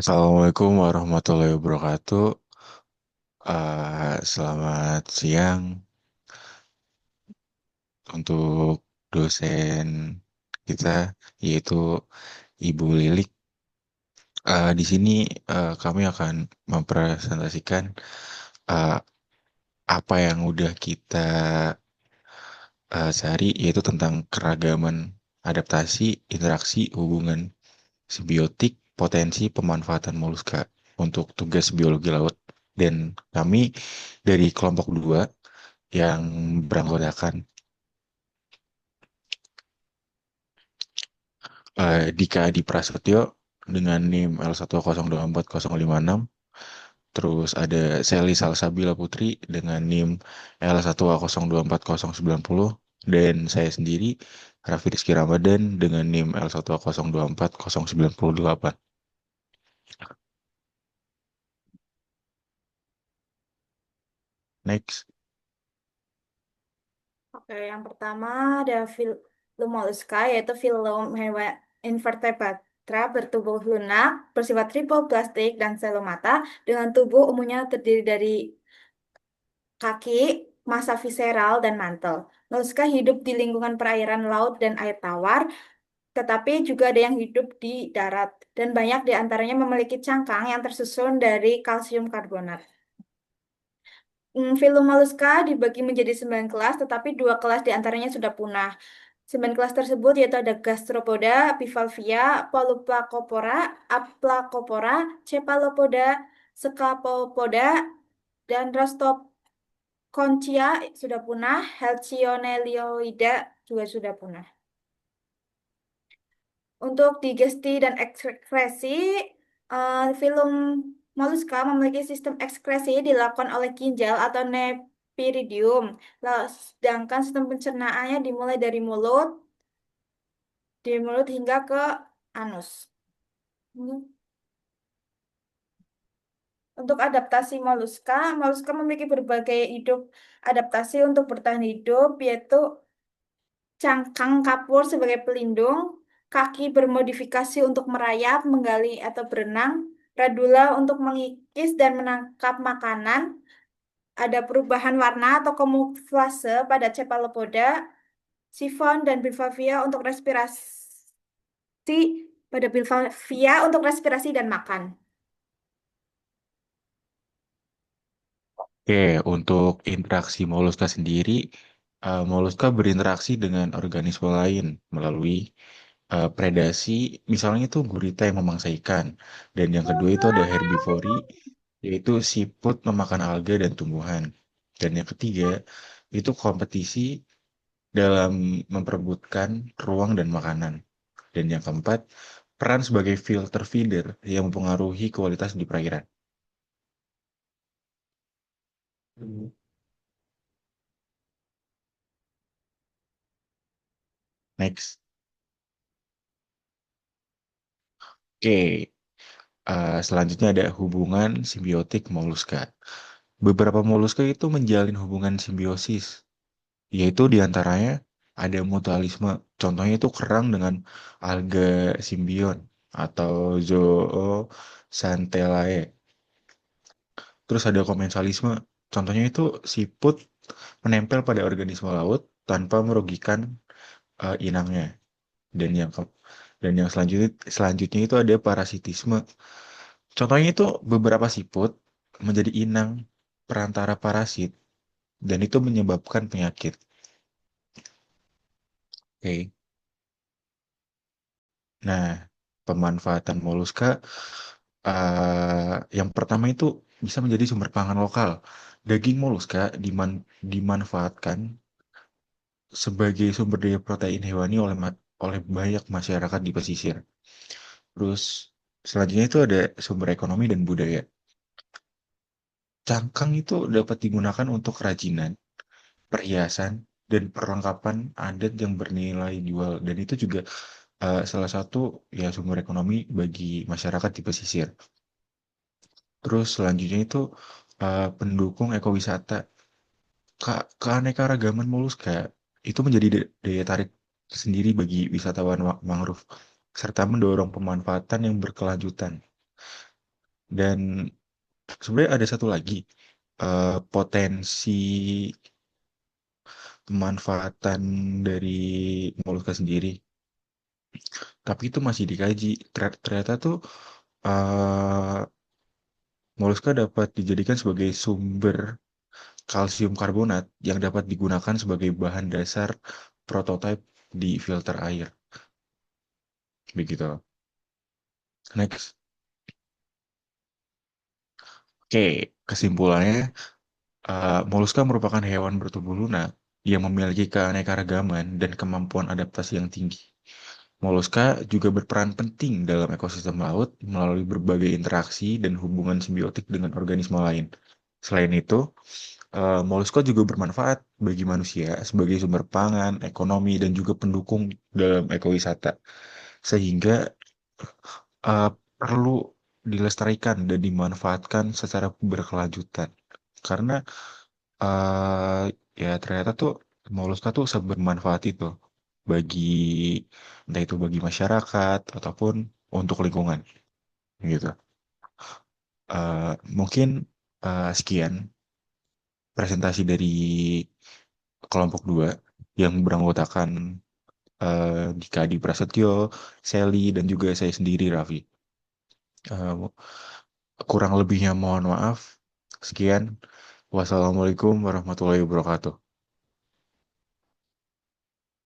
Assalamualaikum warahmatullahi wabarakatuh. Selamat siang untuk dosen kita, yaitu Ibu Lilik. Di sini kami akan mempresentasikan eh, apa yang udah kita cari, yaitu tentang keragaman adaptasi, interaksi, hubungan simbiotik, potensi pemanfaatan moluska untuk tugas biologi laut. Dan kami dari kelompok 2 yang beranggotakan Dika Adi Prasetyo dengan NIM L1024056. Terus ada Sally Salsabila Putri dengan NIM L120249090. Dan saya sendiri, Raffi Rizky Ramadan dengan NIM L120240908. Next. Oke, yang pertama ada filum moluska, yaitu filum hewan invertebrata bertubuh lunak, bersifat tripoplastik dan selomata, dengan tubuh umumnya terdiri dari kaki, massa visceral, dan mantel. Moluska hidup di lingkungan perairan laut dan air tawar, tetapi juga ada yang hidup di darat, dan banyak di antaranya memiliki cangkang yang tersusun dari kalsium karbonat. Filum moluska dibagi menjadi 9 kelas, tetapi 2 kelas di antaranya sudah punah. 9 kelas tersebut yaitu ada Gastropoda, Bivalvia, Polypacopora, Aplacopora, Cephalopoda, Scapopoda, dan Rostoconchia sudah punah, Halcyonellioida juga sudah punah. Untuk digesti dan ekskresi, filum moluska memiliki sistem ekskresi dilakukan oleh ginjal atau nepiridium. Sedangkan sistem pencernaannya dimulai dari mulut hingga ke anus. Untuk adaptasi moluska, moluska memiliki berbagai adaptasi untuk bertahan hidup, yaitu cangkang kapur sebagai pelindung, kaki bermodifikasi untuk merayap, menggali atau berenang, radula untuk mengikis dan menangkap makanan, ada perubahan warna atau kamuflase pada cephalopoda, sifon dan bivalvia untuk respirasi dan makan. Oke, untuk interaksi moluska sendiri, moluska berinteraksi dengan organisme lain melalui predasi, misalnya itu gurita yang memangsa ikan. Dan yang kedua itu ada herbivori, yaitu siput memakan alga dan tumbuhan. Dan yang ketiga, itu kompetisi dalam memperebutkan ruang dan makanan. Dan yang keempat, peran sebagai filter feeder yang mempengaruhi kualitas di perairan. Next. Oke, selanjutnya ada hubungan simbiotik moluska. Beberapa moluska itu menjalin hubungan simbiosis, yaitu diantaranya ada mutualisme. Contohnya itu kerang dengan alga simbion atau zooxanthellae. Terus ada komensalisme. Contohnya itu siput menempel pada organisme laut tanpa merugikan inangnya. Dan yang ke- dan yang selanjutnya itu ada parasitisme. Contohnya itu beberapa siput menjadi inang perantara parasit dan itu menyebabkan penyakit. Oke. Nah, pemanfaatan moluska yang pertama itu bisa menjadi sumber pangan lokal. Daging moluska dimanfaatkan sebagai sumber daya protein hewani oleh banyak masyarakat di pesisir. Terus selanjutnya itu ada sumber ekonomi dan budaya. Cangkang itu dapat digunakan untuk kerajinan, perhiasan, dan perlengkapan adat yang bernilai jual. Dan itu juga salah satu ya sumber ekonomi bagi masyarakat di pesisir. Terus selanjutnya itu pendukung ekowisata. Keanekaragaman moluska itu menjadi daya tarik sendiri bagi wisatawan mangrove serta mendorong pemanfaatan yang berkelanjutan. Dan sebenarnya ada satu lagi potensi pemanfaatan dari Moluska sendiri, tapi itu masih dikaji. Ternyata tuh eh Moluska dapat dijadikan sebagai sumber kalsium karbonat yang dapat digunakan sebagai bahan dasar prototipe di filter air. Begitu. Next. Oke, kesimpulannya, moluska merupakan hewan bertubuh lunak yang memiliki keanekaragaman dan kemampuan adaptasi yang tinggi. Moluska juga berperan penting dalam ekosistem laut melalui berbagai interaksi dan hubungan simbiotik dengan organisme lain. Selain itu, moluska juga bermanfaat bagi manusia sebagai sumber pangan, ekonomi, dan juga pendukung dalam ekowisata. Sehingga eh, perlu dilestarikan dan dimanfaatkan secara berkelanjutan. Karena eh ya ternyata tuh moluska tuh sangat bermanfaat itu bagi entah itu bagi masyarakat ataupun untuk lingkungan gitu. Mungkin sekian presentasi dari kelompok 2 yang beranggotakan Dika Adi Prasetyo, Sally, dan juga saya sendiri Raffi. Eh, Kurang lebihnya mohon maaf. Sekian. Wassalamualaikum warahmatullahi wabarakatuh.